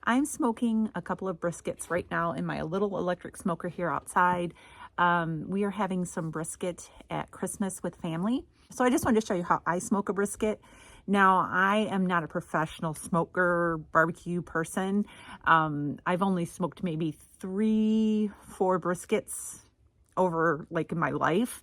I'm smoking a couple of briskets right now in my little electric smoker here outside. We are having some brisket at Christmas with family. So I just wanted to show you how I smoke a brisket. Now, I am not a professional smoker, barbecue person. I've only smoked maybe 3-4 briskets over like in my life.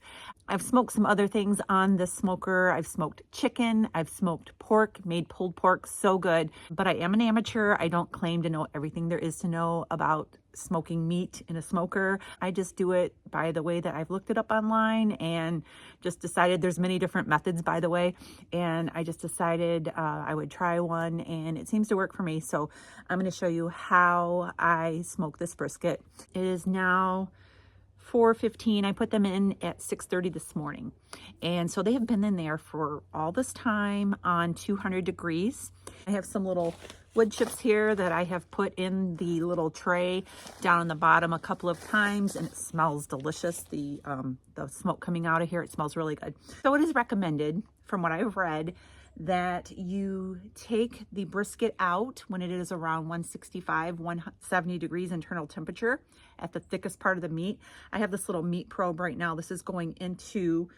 I've smoked some other things on this smoker. I've smoked chicken, I've smoked pork, made pulled pork, so good. But I am an amateur. I don't claim to know everything there is to know about smoking meat in a smoker. I just do it by the way that I've looked it up online and just decided there's many different methods, by the way. And I just decided I would try one and it seems to work for me. So I'm going to show you how I smoke this brisket. It is now 4:15. I put them in at 6:30 this morning. And so they have been in there for all this time on 200 degrees. I have some little wood chips here that I have put in the little tray down on the bottom a couple of times, and it smells delicious. The smoke coming out of here, it smells really good. So it is recommended, from what I've read, that you take the brisket out when it is around 165, 170 degrees internal temperature at the thickest part of the meat. I have this little meat probe right now. This is going into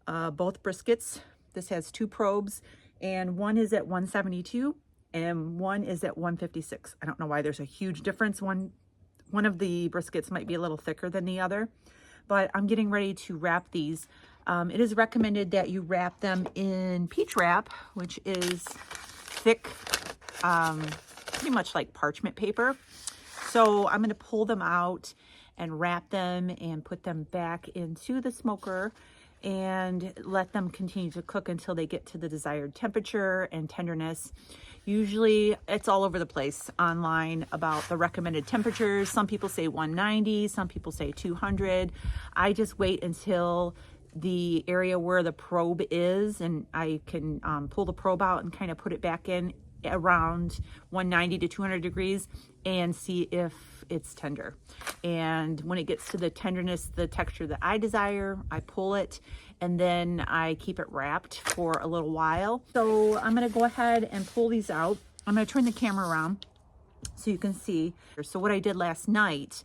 both briskets. This has 2 probes, and one is at 172 and one is at 156. I don't know why there's a huge difference. One of the briskets might be a little thicker than the other, but I'm getting ready to wrap these. It is recommended that you wrap them in peach wrap, which is thick, pretty much like parchment paper. So I'm going to pull them out and wrap them and put them back into the smoker and let them continue to cook until they get to the desired temperature and tenderness. Usually it's all over the place online about the recommended temperatures. Some people say 190, some people say 200. I just wait until the area where the probe is, and I can pull the probe out and kind of put it back in around 190 to 200 degrees and see if it's tender. And when it gets to the tenderness, the texture that I desire, I pull it and then I keep it wrapped for a little while. So I'm going to go ahead and pull these out. I'm going to turn the camera around so you can see. So what I did last night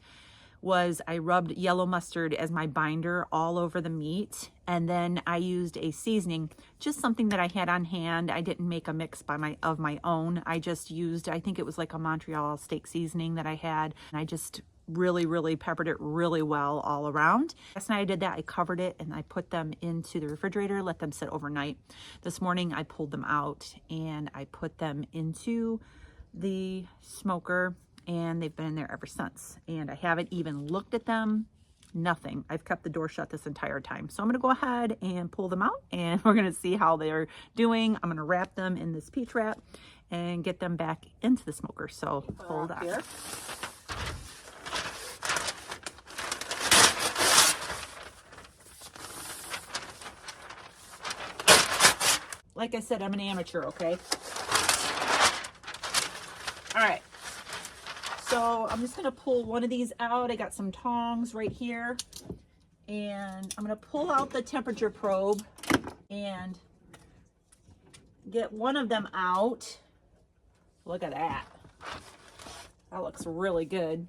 was I rubbed yellow mustard as my binder all over the meat, and then I used a seasoning, just something that I had on hand. I didn't make a mix of my own. I just used, I think it was like a Montreal steak seasoning that I had, and I just really peppered it really well all around. Last night I did that. I covered it and I put them into the refrigerator, let them sit overnight. This morning I pulled them out and I put them into the smoker, and they've been in there ever since. And I haven't even looked at them, nothing. I've kept the door shut this entire time. So I'm gonna go ahead and pull them out and we're gonna see how they're doing. I'm gonna wrap them in this peach wrap and get them back into the smoker. So hold on. Here. Like I said, I'm an amateur, okay? All right. So I'm just going to pull one of these out. I got some tongs right here, and I'm going to pull out the temperature probe and get one of them out. Look at that. That looks really good.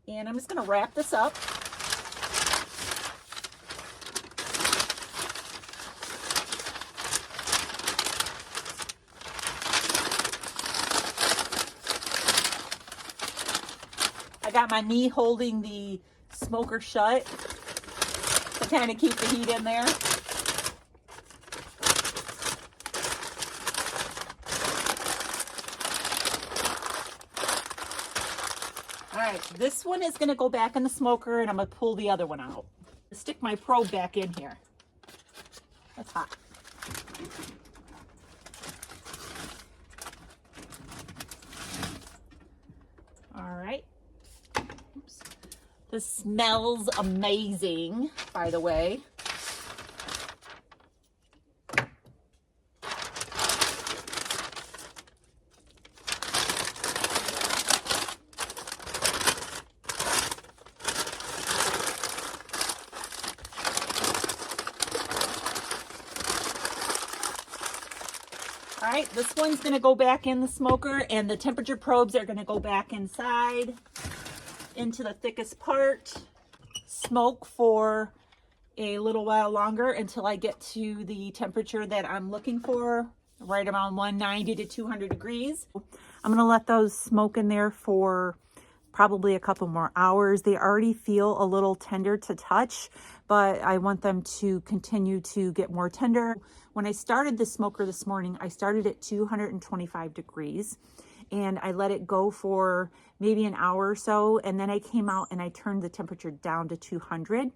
And I'm just going to wrap this up. I got my knee holding the smoker shut to kind of keep the heat in there. All right, this one is going to go back in the smoker, and I'm going to pull the other one out. Stick my probe back in here. That's hot. All right. Oops. This smells amazing, by the way. All right, this one's gonna go back in the smoker, and the temperature probes are gonna go back inside into the thickest part. Smoke for a little while longer until I get to the temperature that I'm looking for, right around 190 to 200 degrees. I'm gonna let those smoke in there for probably a couple more hours. They already feel a little tender to touch, but I want them to continue to get more tender. When I started the smoker this morning, I started at 225 degrees and I let it go for maybe an hour or so. And then I came out and I turned the temperature down to 200.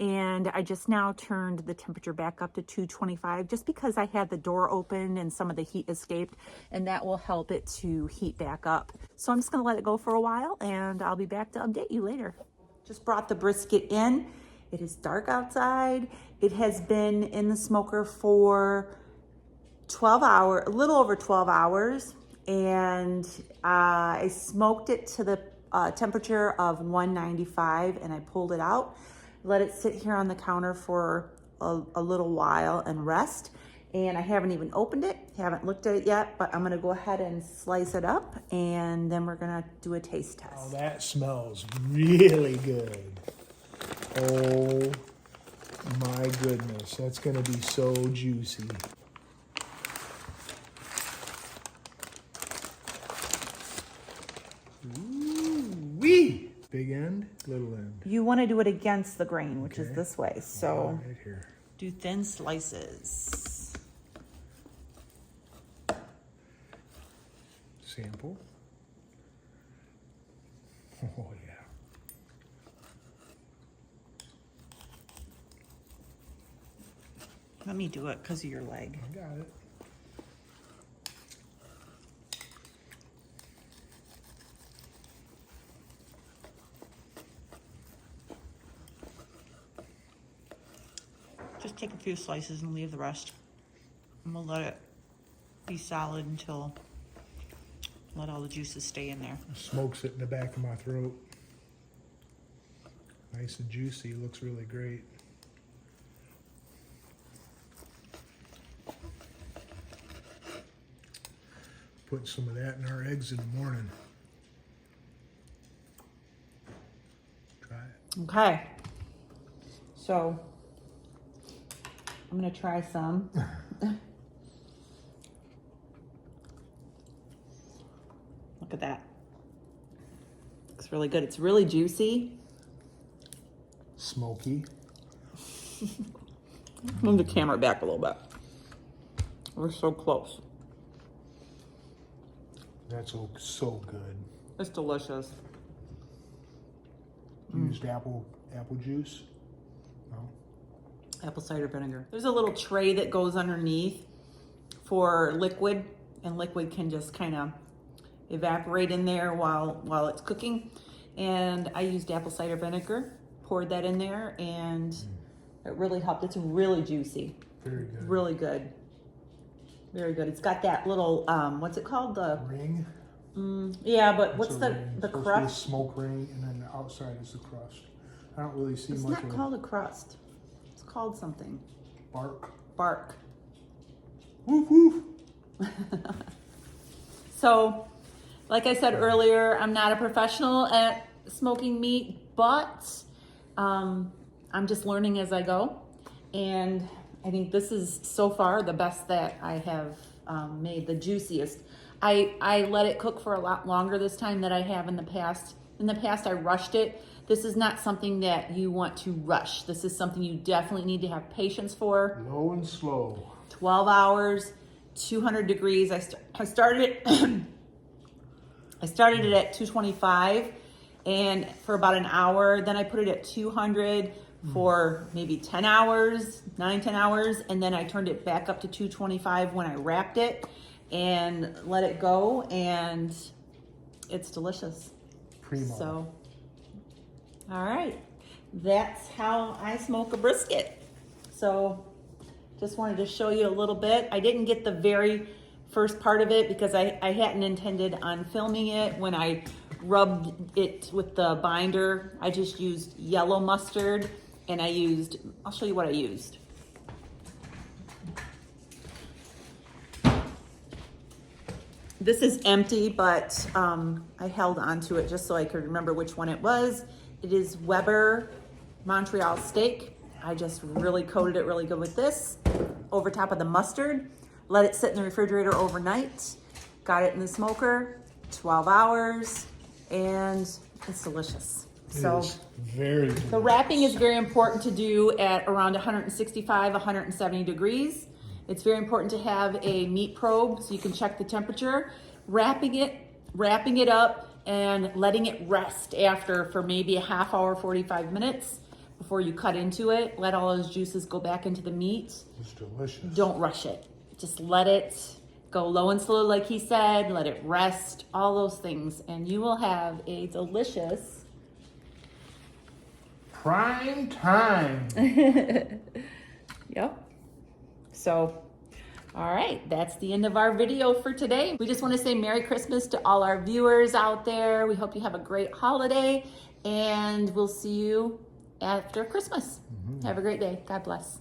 And I just now turned the temperature back up to 225 just because I had the door open and some of the heat escaped, and that will help it to heat back up. So I'm just gonna let it go for a while and I'll be back to update you later. Just brought the brisket in. It is dark outside. It has been in the smoker for 12 hours, a little over 12 hours. And I smoked it to the temperature of 195 and I pulled it out. Let it sit here on the counter for a little while and rest. And I haven't even opened it, haven't looked at it yet, but I'm gonna go ahead and slice it up and then we're gonna do a taste test. Oh, that smells really good. Oh my goodness, that's gonna be so juicy. Ooh-wee! Big end, little end. You want to do it against the grain, which is this way. So right here. Do thin slices. Sample. Oh yeah. Let me do it because of your leg. I got it. Just take a few slices and leave the rest. I'm gonna let it be solid until let all the juices stay in there. Smoke's it in the back of my throat. Nice and juicy, looks really great. Put some of that in our eggs in the morning. Try it. Okay. So I'm gonna try some. Look at that. Looks really good. It's really juicy. Smoky. Move the camera back a little bit. We're so close. That's so good. It's delicious. You used apple juice? No? Apple cider vinegar. There's a little tray that goes underneath for liquid, and liquid can just kind of evaporate in there while it's cooking. And I used apple cider vinegar, poured that in there, and it really helped. It's really juicy. Very good. Really good. Very good. It's got that little, what's it called? The ring? Yeah, but It's what's a the ring. It's supposed to be a crust? smoke ring, and then the outside is the crust. I don't really see It's much not of called a crust. It's called something. bark. Bark. Woof woof. So, like I said earlier, I'm not a professional at smoking meat, but I'm just learning as I go. And I think this is so far the best that I have made, the juiciest. I let it cook for a lot longer this time than I have in the past. In the past, I rushed it. This is not something that you want to rush. This is something you definitely need to have patience for. Low and slow. 12 hours, 200 degrees. I started it. I started it at 225, and for about an hour. Then I put it at 200 for maybe 10 hours, 10 hours, and then I turned it back up to 225 when I wrapped it and let it go, and it's delicious. Primo. So, all right, that's how I smoke a brisket. So, just wanted to show you a little bit. I didn't get the very first part of it because I hadn't intended on filming it. When I rubbed it with the binder, I just used yellow mustard, and I'll show you what I used. This is empty, but I held onto it just so I could remember which one it was. It is Weber Montreal steak. I just really coated it really good with this over top of the mustard. Let it sit in the refrigerator overnight. Got it in the smoker, 12 hours, and it's delicious. So It is very good. the wrapping is very important to do at around 165, 170 degrees. It's very important to have a meat probe so you can check the temperature. Wrapping it up and letting it rest after for maybe a half hour, 45 minutes before you cut into it. Let all those juices go back into the meat. It's delicious. Don't rush it. Just let it go low and slow like he said. Let it rest, all those things. And you will have a delicious Prime time. Yep. So, all right, that's the end of our video for today. We just want to say Merry Christmas to all our viewers out there. We hope you have a great holiday, and we'll see you after Christmas. Have a great day. God bless.